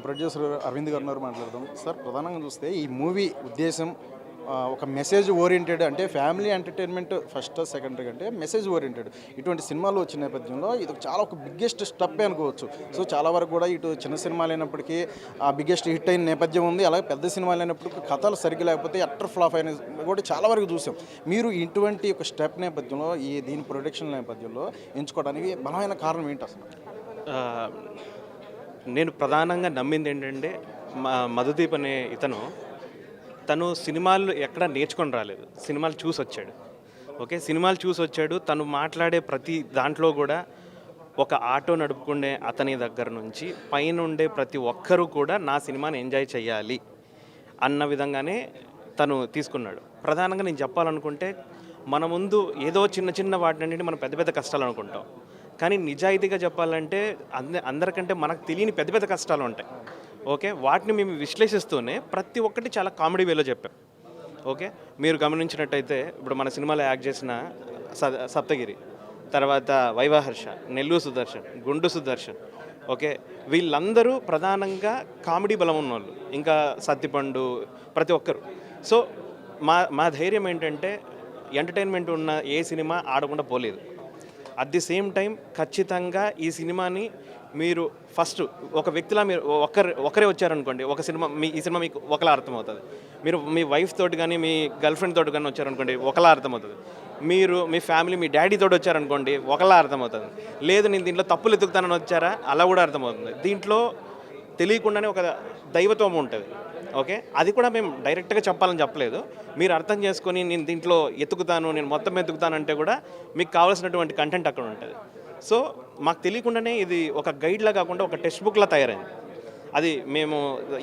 Producer Arvind గారు మాట్లాడదాం. Sir, ప్రధానంగా చూస్తే ఈ మూవీ ఉద్దేశం ఒక మెసేజ్ ఓరియంటెడ్, అంటే ఫ్యామిలీ ఎంటర్టైన్మెంట్ ఫస్ట్ సెకండరీ అంటే మెసేజ్ ఓరియంటెడ్ ఇటువంటి సినిమాలు వచ్చిన నేపథ్యంలో ఇది చాలా ఒక బిగ్గెస్ట్ స్టెప్ అనుకోవచ్చు. సో చాలా వరకు కూడా ఇటు చిన్న సినిమాలు అయినప్పటికీ ఆ బిగ్గెస్ట్ హిట్ అయిన నేపథ్యం ఉంది. అలాగే పెద్ద సినిమాలు అయినప్పటికీ కథలు సరిగ్గా లేకపోతే అట్టర్ ఫ్లాప్ అయిన కూడా చాలా వరకు చూసాం. మీరు ఇటువంటి ఒక స్టెప్ నేపథ్యంలో దీని ప్రొడక్షన్ నేపథ్యంలో ఎంచుకోవడానికి బలమైన కారణం ఏంటి అసలు? నేను ప్రధానంగా నమ్మింది ఏంటంటే మధుదీప్ అనే తను సినిమాలు ఎక్కడ నేర్చుకొని రాలేదు, సినిమాలు చూసి వచ్చాడు. ఓకే, సినిమాలు చూసి వచ్చాడు. తను మాట్లాడే ప్రతి దాంట్లో కూడా ఒక ఆటో నడుపుకునే అతని దగ్గర నుంచి పైన ఉండే ప్రతి ఒక్కరూ కూడా నా సినిమాని ఎంజాయ్ చేయాలి అన్న విధంగానే తను తీసుకున్నాడు. ప్రధానంగా నేను చెప్పాలనుకుంటే మన ముందు ఏదో చిన్న చిన్న వాటినంటే మనం పెద్ద పెద్ద కష్టాలు అనుకుంటాం, కానీ నిజాయితీగా చెప్పాలంటే అందరికంటే మనకు తెలియని పెద్ద పెద్ద కష్టాలు ఉంటాయి. ఓకే, వాటిని మేము విశ్లేషిస్తూనే ప్రతి ఒక్కటి చాలా కామెడీ వేలో చెప్పాం. ఓకే, మీరు గమనించినట్టయితే ఇప్పుడు మన సినిమాలో యాక్ట్ చేసిన సప్తగిరి, తర్వాత వైవాహర్ష, నెల్లూరు సుదర్శన్, గుండు సుదర్శన్, ఓకే, వీళ్ళందరూ ప్రధానంగా కామెడీ బలం ఉన్నవాళ్ళు. ఇంకా సత్తిపండు, ప్రతి ఒక్కరు. సో మా ధైర్యం ఏంటంటే ఎంటర్టైన్మెంట్ ఉన్న ఏ సినిమా ఆడకుండా పోలేదు. అట్ ది సేమ్ టైం ఖచ్చితంగా ఈ సినిమాని మీరు ఫస్ట్ ఒక వ్యక్తిలా మీరు ఒకరే వచ్చారనుకోండి, ఈ సినిమా మీకు ఒకలా అర్థమవుతుంది. మీరు మీ వైఫ్ తోటి కానీ మీ గర్ల్ ఫ్రెండ్ తోటి కానీ వచ్చారనుకోండి, ఒకలా అర్థమవుతుంది. మీరు మీ ఫ్యామిలీ మీ డాడీ తోటి వచ్చారనుకోండి, ఒకలా అర్థమవుతుంది. లేదు నేను దీంట్లో తప్పులు ఎత్తుకుతానని వచ్చారా, అలా కూడా అర్థమవుతుంది. దీంట్లో తెలియకుండానే ఒక దైవత్వం ఉంటుంది. ఓకే, అది కూడా మేము డైరెక్ట్గా చెప్పాలని చెప్పలేదు. మీరు అర్థం చేసుకొని నేను దీంట్లో ఎత్తుకుతాను, నేను మొత్తం ఎత్తుకుతానంటే కూడా మీకు కావాల్సినటువంటి కంటెంట్ అక్కడ ఉంటుంది. సో మాకు తెలియకుండానే ఇది ఒక గైడ్లా కాకుండా ఒక టెక్స్ట్ బుక్లా తయారైంది. అది మేము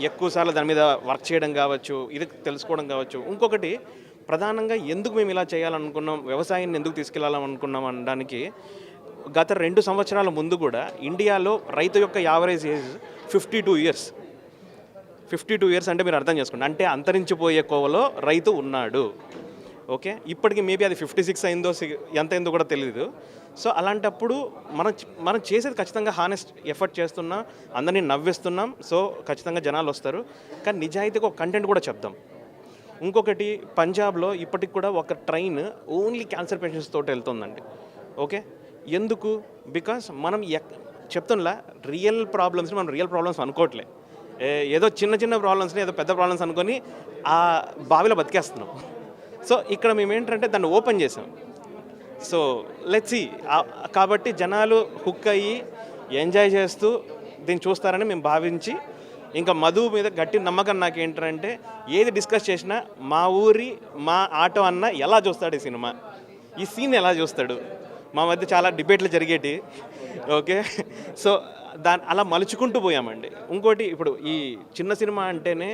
ఎక్కువసార్లు దాని మీద వర్క్ చేయడం కావచ్చు, ఇది తెలుసుకోవడం కావచ్చు. ఇంకొకటి ప్రధానంగా ఎందుకు మేము ఇలా చేయాలనుకున్నాం, వ్యవసాయాన్ని ఎందుకు తీసుకెళ్లాలనుకున్నాం అనడానికి గత 2 సంవత్సరాల ముందు కూడా ఇండియాలో రైతు యొక్క యావరేజ్ ఏజ్ 52 ఇయర్స్. 52 ఇయర్స్ అంటే మీరు అర్థం చేసుకోండి, అంటే అంతరించిపోయే కోవలో రైతు ఉన్నాడు. ఓకే, ఇప్పటికి మేబీ అది 56 అయిందో ఎంత అయిందో కూడా తెలియదు. సో అలాంటప్పుడు మనం చేసేది ఖచ్చితంగా హానెస్ట్ ఎఫర్ట్ చేస్తున్నాం, అందరినీ నవ్విస్తున్నాం. సో ఖచ్చితంగా జనాలు వస్తారు, కానీ నిజాయితీగా ఒక కంటెంట్ కూడా చెప్దాం. ఇంకొకటి, పంజాబ్లో ఇప్పటికి కూడా ఒక ట్రైన్ ఓన్లీ క్యాన్సర్ పేషెంట్స్ తోటి వెళ్తుందండి. ఓకే, ఎందుకు? బికాస్ మనం చెప్తున్నా రియల్ ప్రాబ్లమ్స్ని మనం రియల్ ప్రాబ్లమ్స్ అనుకోవట్లే. ఏదో చిన్న చిన్న ప్రాబ్లమ్స్ని ఏదో పెద్ద ప్రాబ్లమ్స్ అనుకొని ఆ బావిలో బతికేస్తున్నాం. సో ఇక్కడ మేము ఏంటంటే దాన్ని ఓపెన్ చేసాం. So let's see. కాబట్టి జనాలు హుక్ అయ్యి ఎంజాయ్ చేస్తూ దీన్ని చూస్తారని మేము భావించి, ఇంకా మధు మీద గట్టి నమ్మకం నాకు ఏంటంటే ఏది డిస్కస్ చేసినా మా ఆటో అన్న ఎలా చూస్తాడు ఈ సినిమా, ఈ సీన్ ఎలా చూస్తాడు, మా మధ్య చాలా డిబేట్లు జరిగేటి. ఓకే, సో అలా మలుచుకుంటూ పోయామండి. ఇంకోటి, ఇప్పుడు ఈ చిన్న సినిమా అంటేనే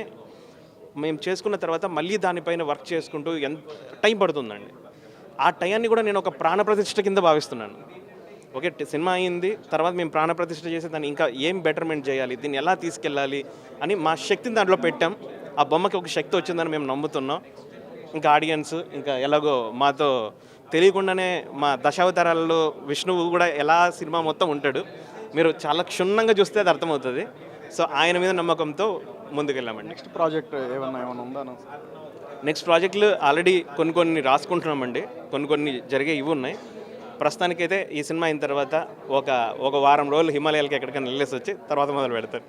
మేము చేసుకున్న తర్వాత మళ్ళీ దానిపైన వర్క్ చేసుకుంటూ ఎంత టైం పడుతుందండి. ఆ టైంని కూడా నేను ఒక ప్రాణప్రతిష్ఠ కింద భావిస్తున్నాను. ఓకే, సినిమా అయింది, తర్వాత మేము ప్రాణప్రతిష్ఠ చేసి దాన్ని ఇంకా ఏం బెటర్మెంట్ చేయాలి, దీన్ని ఎలా తీసుకెళ్ళాలి అని మా శక్తిని దాంట్లో పెట్టాం. ఆ బొమ్మకి ఒక శక్తి వచ్చిందని మేము నమ్ముతున్నాం. ఇంకా ఆడియన్స్ ఇంకా ఎలాగో మాతో తెలియకుండానే మా దశావతారాల్లో విష్ణువు కూడా ఎలా సినిమా మొత్తం ఉంటాడు, మీరు చాలా క్షుణ్ణంగా చూస్తే అది అర్థమవుతుంది. సో ఆయన మీద నమ్మకంతో ముందుకెళ్ళామండి. నెక్స్ట్ ప్రాజెక్ట్ ఏమన్నా ఉందా? నెక్స్ట్ ప్రాజెక్టులు ఆల్రెడీ కొన్ని రాసుకుంటున్నామండి, కొన్ని జరిగే ఇవి ఉన్నాయి. ప్రస్తుతానికైతే ఈ సినిమా అయిన తర్వాత ఒక వారం రోజులు హిమాలయాలకి ఎక్కడికైనా వెళ్ళేసి వచ్చి తర్వాత మొదలు పెడతారు.